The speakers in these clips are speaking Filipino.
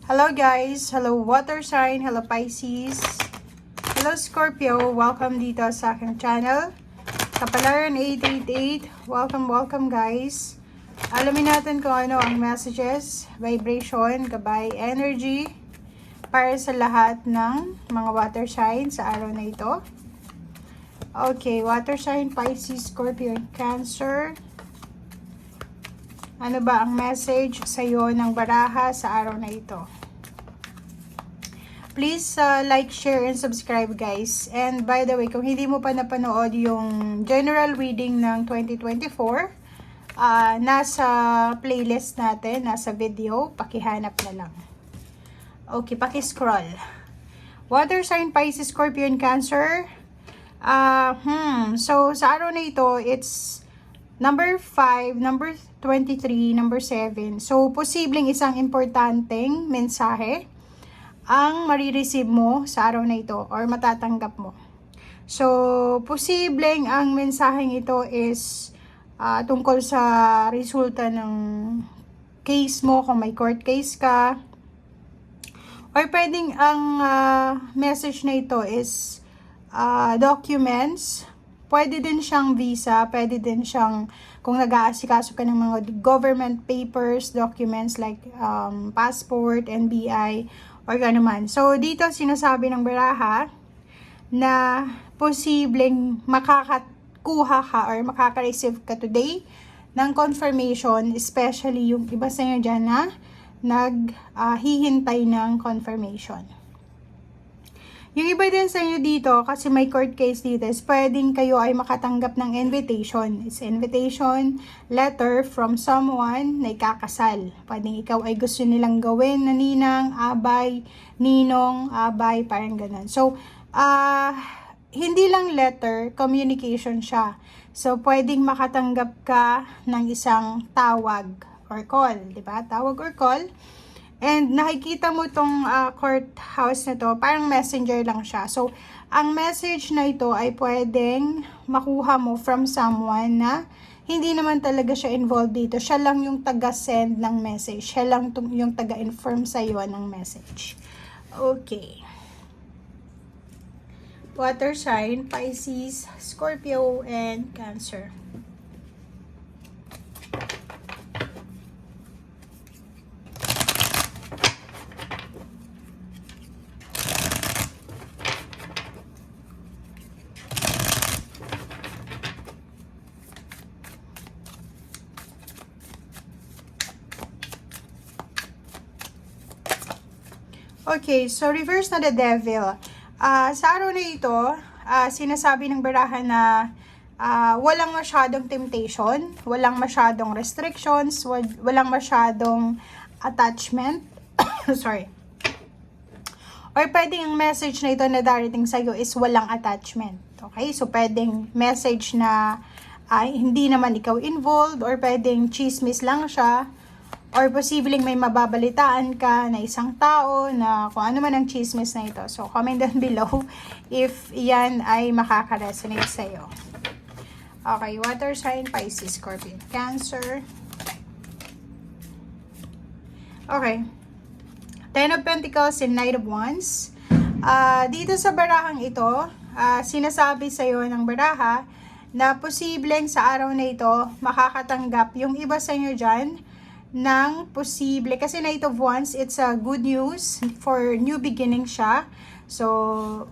Hello guys, hello water sign, hello Pisces, hello Scorpio, welcome dito sa aking channel. Kapalaran 888, welcome guys. Alamin natin kung ano ang messages, vibration, gabay, energy para sa lahat ng mga water sign sa araw na ito. Okay, water sign, Pisces, Scorpio, and Cancer. Ano ba ang message sa iyo ng baraha sa araw na ito? Please like, share, and subscribe guys. And by the way, kung hindi mo pa napanood yung general reading ng 2024, nasa playlist natin, nasa video, pakihanap na lang. Okay, pakiscroll. Water sign, Pisces, Scorpio, and Cancer. So sa araw na ito, it's number 5, number 23, number 7. So, posibleng isang importanteng mensahe ang marireceive mo sa araw na ito or matatanggap mo. So, posibleng ang mensaheng ito is tungkol sa resulta ng case mo, kung may court case ka. Or pwedeng ang message na ito is documents. Pwede din siyang visa, pwede din siyang kung nag-aasikaso ka ng mga government papers, documents like passport, NBI, or gano'n. So, dito sinasabi ng baraha na posibleng makakakuha ka or makaka-receive ka today ng confirmation, especially yung iba sa inyo dyan na naghihintay ng confirmation. Yung iba din sa inyo dito, kasi may court case dito, is pwedeng kayo ay makatanggap ng invitation. It's invitation letter from someone na ikakasal. Pwedeng ikaw ay gusto nilang gawin na ninang, abay, ninong, abay, parang ganun. So, hindi lang letter, communication siya. So, pwedeng makatanggap ka ng isang tawag or call, di ba? Tawag or call. And nakikita mo tong courthouse na to, parang messenger lang siya. So, ang message na ito ay pwedeng makuha mo from someone na hindi naman talaga siya involved dito. Siya lang yung taga-send ng message. Siya lang yung taga-inform sa'yo ng message. Okay. Water sign, Pisces, Scorpio, and Cancer. Okay, so reverse na the devil. Sa araw na ito, sinasabi ng baraha na walang masyadong temptation, walang masyadong restrictions, walang masyadong attachment. Sorry. Or pwedeng ang message na ito na darating sa'yo is walang attachment. Okay? So, pwedeng message na hindi naman ikaw involved, or pwedeng chismis lang siya. Or posibleng may mababalitaan ka na isang tao na kung ano man ang chismis na ito. So, comment down below if yan ay makaka-resonate sa'yo. Okay, water sign, Pisces, Scorpio, Cancer. Okay. Ten of Pentacles and Knight of Wands. Dito sa barahang ito, sinasabi sa'yo ng baraha na posibleng sa araw na ito makakatanggap yung iba sa inyo dyan ng posible, kasi Knight of Wands, it's a good news for new beginning siya. So,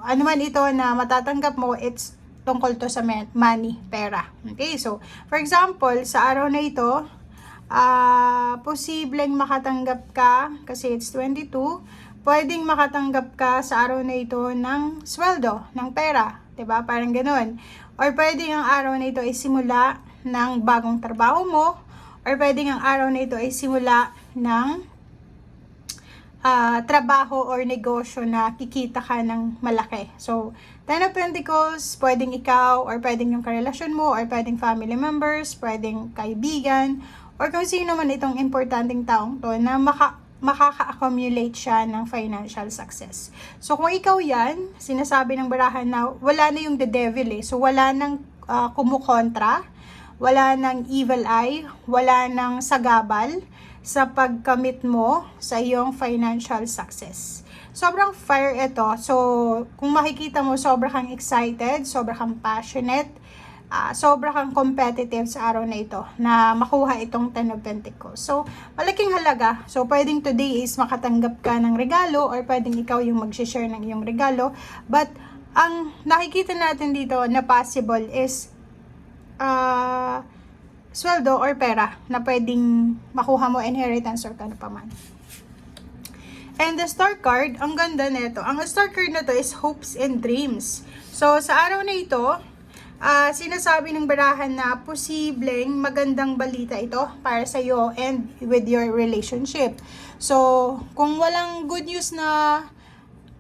ano man ito na matatanggap mo, it's tungkol to sa money, pera. Okay, so, for example, sa araw na ito, posibleng makatanggap ka, kasi it's 22, pwedeng makatanggap ka sa araw na ito ng sweldo, ng pera, diba? Parang ganun. Or pwedeng ang araw na ito ay simula ng bagong trabaho mo, or pwedeng ang araw na ito ay simula ng trabaho or negosyo na kikita ka ng malaki. So, Ten of Pentacles, pwedeng ikaw, or pwedeng yung karelasyon mo, or pwedeng family members, pwedeng kaibigan, or kung sino man itong importanteng taong to na makaka-accumulate siya ng financial success. So, kung ikaw yan, sinasabi ng barahan na wala na yung the devil eh. So, wala nang kumukontra, wala nang evil eye, wala nang sagabal sa pagkamit mo sa iyong financial success. Sobrang fire ito. So, kung makikita mo, sobrang kang excited, sobrang kang passionate, sobrang kang competitive sa araw na ito na makuha itong Ten of Pentacles. So, malaking halaga. So, pwedeng today is makatanggap ka ng regalo or pwedeng ikaw yung mag-share ng iyong regalo. But, ang nakikita natin dito na possible is sweldo or pera na pwedeng makuha mo, inheritance or kano pa man. And the star card, ang ganda nito. Ang star card na to is hopes and dreams. So, sa araw na ito, sinasabi ng barahan na posibleng magandang balita ito para sa iyo and with your relationship. So, kung walang good news na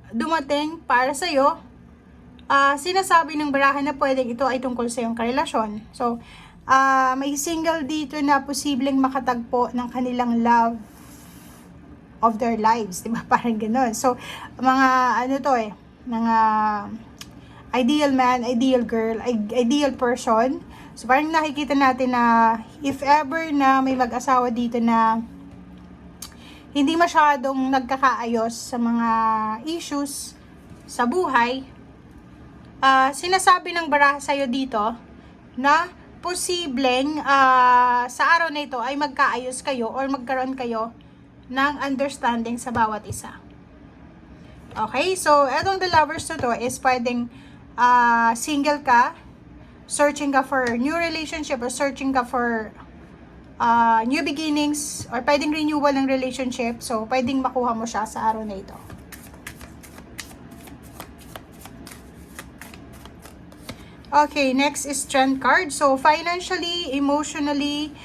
dumating para sa iyo, sinasabi ng barahan na pwedeng ito ay tungkol sa iyong karelasyon. So, may single dito na posibleng makatagpo ng kanilang love of their lives, diba? Parang gano'n. So, mga mga ideal man, ideal girl, ideal person. So, parang nakikita natin na if ever na may mag-asawa dito na hindi masyadong nagkakaayos sa mga issues sa buhay, sinasabi ng baraha sa'yo dito na posibleng sa araw na ito ay magkaayos kayo or magkaroon kayo ng understanding sa bawat isa. Okay, so etong the lovers to is pwedeng single ka, searching ka for new relationship or searching ka for new beginnings or pwedeng renewal ng relationship. So, pwedeng makuha mo siya sa araw na ito. Okay, next is Strength card. So, financially, emotionally,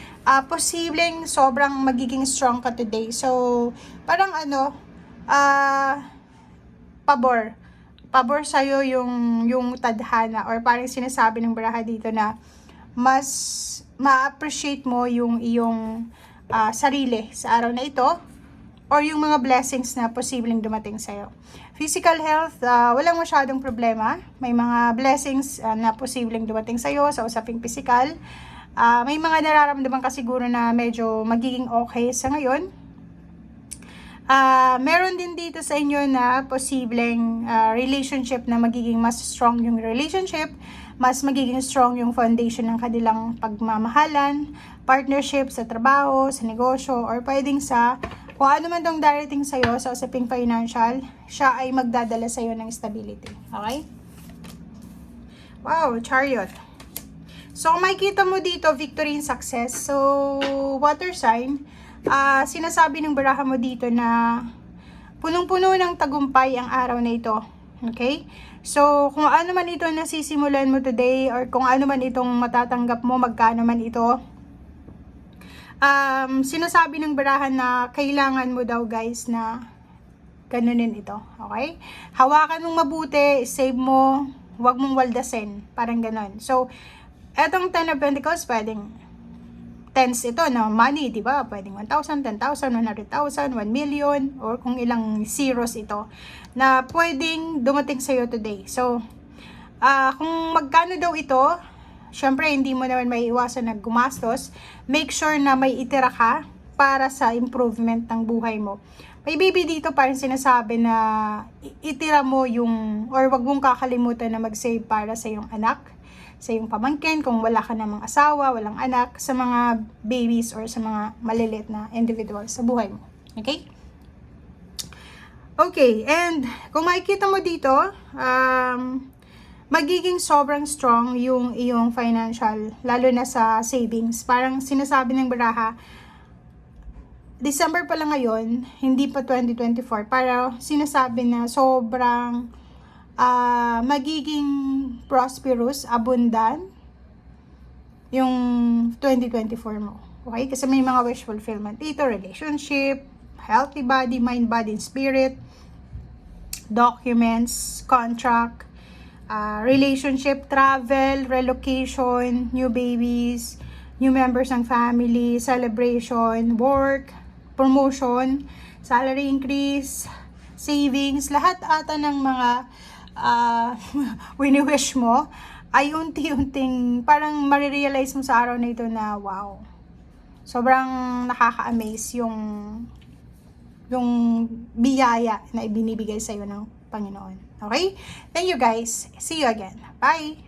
posibleng sobrang magiging strong ka today. So, parang pabor sa'yo yung tadhana or parang sinasabi ng baraha dito na mas ma-appreciate mo yung iyong sarili sa araw na ito or yung mga blessings na posibleng dumating sa'yo. Physical health, walang masyadong problema. May mga blessings na posibleng dumating sa'yo sa usaping physical. May mga nararamdaman ka siguro na medyo magiging okay sa ngayon. Meron din dito sa inyo na posibleng relationship na magiging mas strong yung relationship, mas magiging strong yung foundation ng kanilang pagmamahalan, partnership sa trabaho, sa negosyo, or pwedeng sa kung ano man tong darating sa'yo sa usaping financial, siya ay magdadala sa'yo ng stability. Okay? Wow, Chariot. So, makikita mo dito, victory and success. So, water sign, sinasabi ng baraha mo dito na punong-puno ng tagumpay ang araw na ito. Okay? So, kung ano man ito nasisimulan mo today or kung ano man itong matatanggap mo, magkano man ito, sinasabi ng barahan na kailangan mo daw guys na ganunin ito. Okay? Hawakan mong mabuti, save mo, huwag mong waldasin. Parang ganon. So, etong Ten of Pentacles, pwedeng tens ito na money, di ba? Pwedeng 1,000, 10,000, 100,000, 1 million, or kung ilang zeros ito, na pwedeng dumating sa'yo today. So, kung magkano daw ito, syempre, hindi mo naman may iwasan na gumastos. Make sure na may itira ka para sa improvement ng buhay mo. May baby dito parang sinasabi na itira mo yung, or wag mong kakalimutan na mag-save para sa iyong anak, sa iyong pamangkin, kung wala ka namang asawa, walang anak, sa mga babies or sa mga maliliit na individual sa buhay mo. Okay? Okay, and kung makikita mo dito, magiging sobrang strong yung iyong financial, lalo na sa savings. Parang sinasabi ng baraha, December pa lang ngayon, hindi pa 2024, para sinasabi na sobrang magiging prosperous, abundant yung 2024 mo. Okay? Kasi may mga wish fulfillment dito, relationship, healthy body, mind, body, and spirit, documents, contract, relationship, travel, relocation, new babies, new members ng family, celebration, work, promotion, salary increase, savings, lahat ata ng mga wini-wish mo ay unti-unting parang marirealize mo sa araw na ito na wow, Sobrang nakaka-amaze yung biyaya na ibinibigay sa'yo ng Panginoon. Okay? Thank you guys. See you again. Bye!